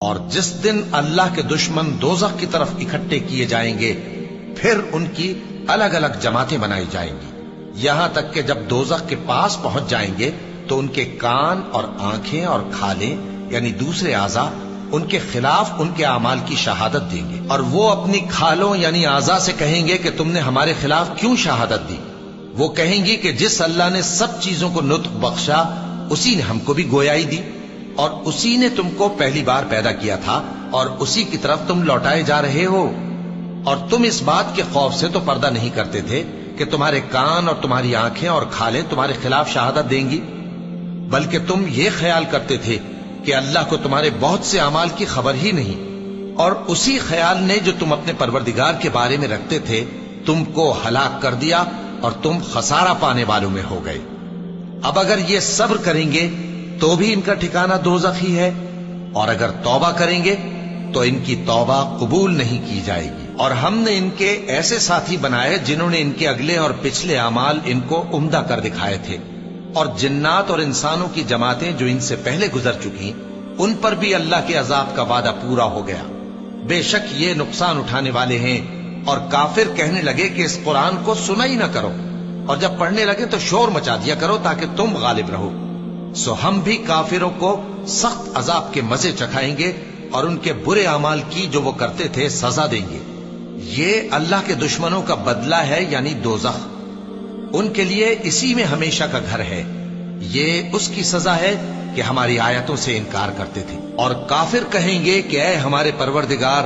اور جس دن اللہ کے دشمن دوزخ کی طرف اکٹھے کیے جائیں گے پھر ان کی الگ الگ جماعتیں بنائی جائیں گی، یہاں تک کہ جب دوزخ کے پاس پہنچ جائیں گے تو ان کے کان اور آنکھیں اور کھالیں یعنی دوسرے اعضاء ان کے خلاف ان کے اعمال کی شہادت دیں گے، اور وہ اپنی کھالوں یعنی اعضاء سے کہیں گے کہ تم نے ہمارے خلاف کیوں شہادت دی؟ وہ کہیں گی کہ جس اللہ نے سب چیزوں کو نطق بخشا اسی نے ہم کو بھی گویائی دی، اور اسی نے تم کو پہلی بار پیدا کیا تھا اور اسی کی طرف تم لوٹائے جا رہے ہو، اور تم اس بات کے خوف سے تو پردہ نہیں کرتے تھے کہ تمہارے کان اور تمہاری آنکھیں اور کھالیں تمہارے خلاف شہادت دیں گی، بلکہ تم یہ خیال کرتے تھے کہ اللہ کو تمہارے بہت سے اعمال کی خبر ہی نہیں، اور اسی خیال نے جو تم اپنے پروردگار کے بارے میں رکھتے تھے تم کو ہلاک کر دیا اور تم خسارہ پانے والوں میں ہو گئے۔ اب اگر یہ صبر کریں گے تو بھی ان کا ٹھکانہ دوزخ ہی ہے، اور اگر توبہ کریں گے تو ان کی توبہ قبول نہیں کی جائے گی۔ اور ہم نے ان کے ایسے ساتھی بنائے جنہوں نے ان کے اگلے اور پچھلے اعمال ان کو عمدہ کر دکھائے تھے، اور جنات اور انسانوں کی جماعتیں جو ان سے پہلے گزر چکی ان پر بھی اللہ کے عذاب کا وعدہ پورا ہو گیا۔ بے شک یہ نقصان اٹھانے والے ہیں۔ اور کافر کہنے لگے کہ اس قرآن کو سنا ہی نہ کرو، اور جب پڑھنے لگے تو شور مچا دیا کرو تاکہ تم غالب رہو۔ سو ہم بھی کافروں کو سخت عذاب کے مزے چکھائیں گے اور ان کے برے اعمال کی جو وہ کرتے تھے سزا دیں گے۔ یہ اللہ کے دشمنوں کا بدلہ ہے یعنی دوزخ، ان کے لیے اسی میں ہمیشہ کا گھر ہے۔ یہ اس کی سزا ہے کہ ہماری آیتوں سے انکار کرتے تھے۔ اور کافر کہیں گے کہ اے ہمارے پروردگار،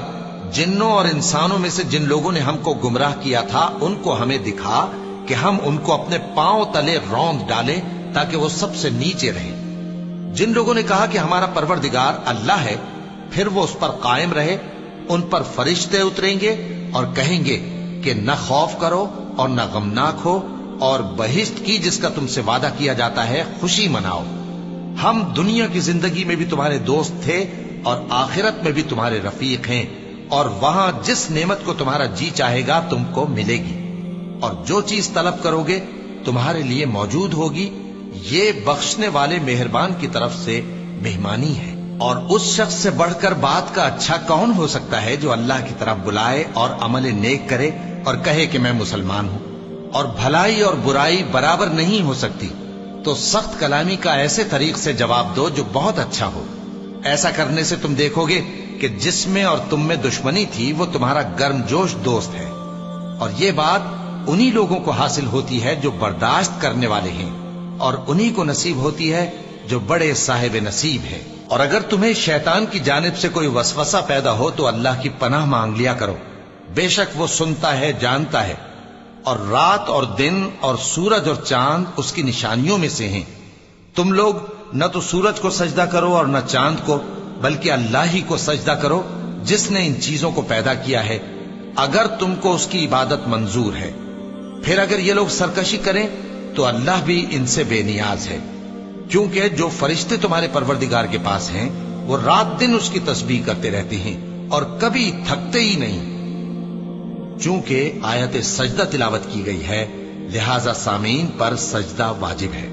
جنوں اور انسانوں میں سے جن لوگوں نے ہم کو گمراہ کیا تھا ان کو ہمیں دکھا کہ ہم ان کو اپنے پاؤں تلے روند ڈالیں تاکہ وہ سب سے نیچے رہیں۔ جن لوگوں نے کہا کہ ہمارا پروردگار اللہ ہے پھر وہ اس پر قائم رہے، ان پر فرشتے اتریں گے اور کہیں گے کہ نہ خوف کرو اور نہ غمناک ہو، اور بہشت کی جس کا تم سے وعدہ کیا جاتا ہے خوشی مناؤ۔ ہم دنیا کی زندگی میں بھی تمہارے دوست تھے اور آخرت میں بھی تمہارے رفیق ہیں، اور وہاں جس نعمت کو تمہارا جی چاہے گا تم کو ملے گی، اور جو چیز طلب کرو گے تمہارے لیے موجود ہوگی۔ یہ بخشنے والے مہربان کی طرف سے مہمانی ہے۔ اور اس شخص سے بڑھ کر بات کا اچھا کون ہو سکتا ہے جو اللہ کی طرف بلائے اور عمل نیک کرے اور کہے کہ میں مسلمان ہوں۔ اور بھلائی اور برائی برابر نہیں ہو سکتی، تو سخت کلامی کا ایسے طریق سے جواب دو جو بہت اچھا ہو۔ ایسا کرنے سے تم دیکھو گے کہ جس میں اور تم میں دشمنی تھی وہ تمہارا گرم جوش دوست ہے، اور یہ بات انہی لوگوں کو حاصل ہوتی ہے جو برداشت کرنے والے ہیں، اور انہی کو نصیب ہوتی ہے جو بڑے صاحب نصیب ہے۔ اور اگر تمہیں شیطان کی جانب سے کوئی وسوسہ پیدا ہو تو اللہ کی پناہ مانگ لیا کرو، بے شک وہ سنتا ہے جانتا ہے۔ اور رات اور دن اور سورج اور چاند اس کی نشانیوں میں سے ہیں۔ تم لوگ نہ تو سورج کو سجدہ کرو اور نہ چاند کو، بلکہ اللہ ہی کو سجدہ کرو جس نے ان چیزوں کو پیدا کیا ہے، اگر تم کو اس کی عبادت منظور ہے۔ پھر اگر یہ لوگ سرکشی کریں تو اللہ بھی ان سے بے نیاز ہے، کیونکہ جو فرشتے تمہارے پروردگار کے پاس ہیں وہ رات دن اس کی تسبیح کرتے رہتے ہیں اور کبھی تھکتے ہی نہیں۔ چونکہ آیت سجدہ تلاوت کی گئی ہے لہذا سامعین پر سجدہ واجب ہے۔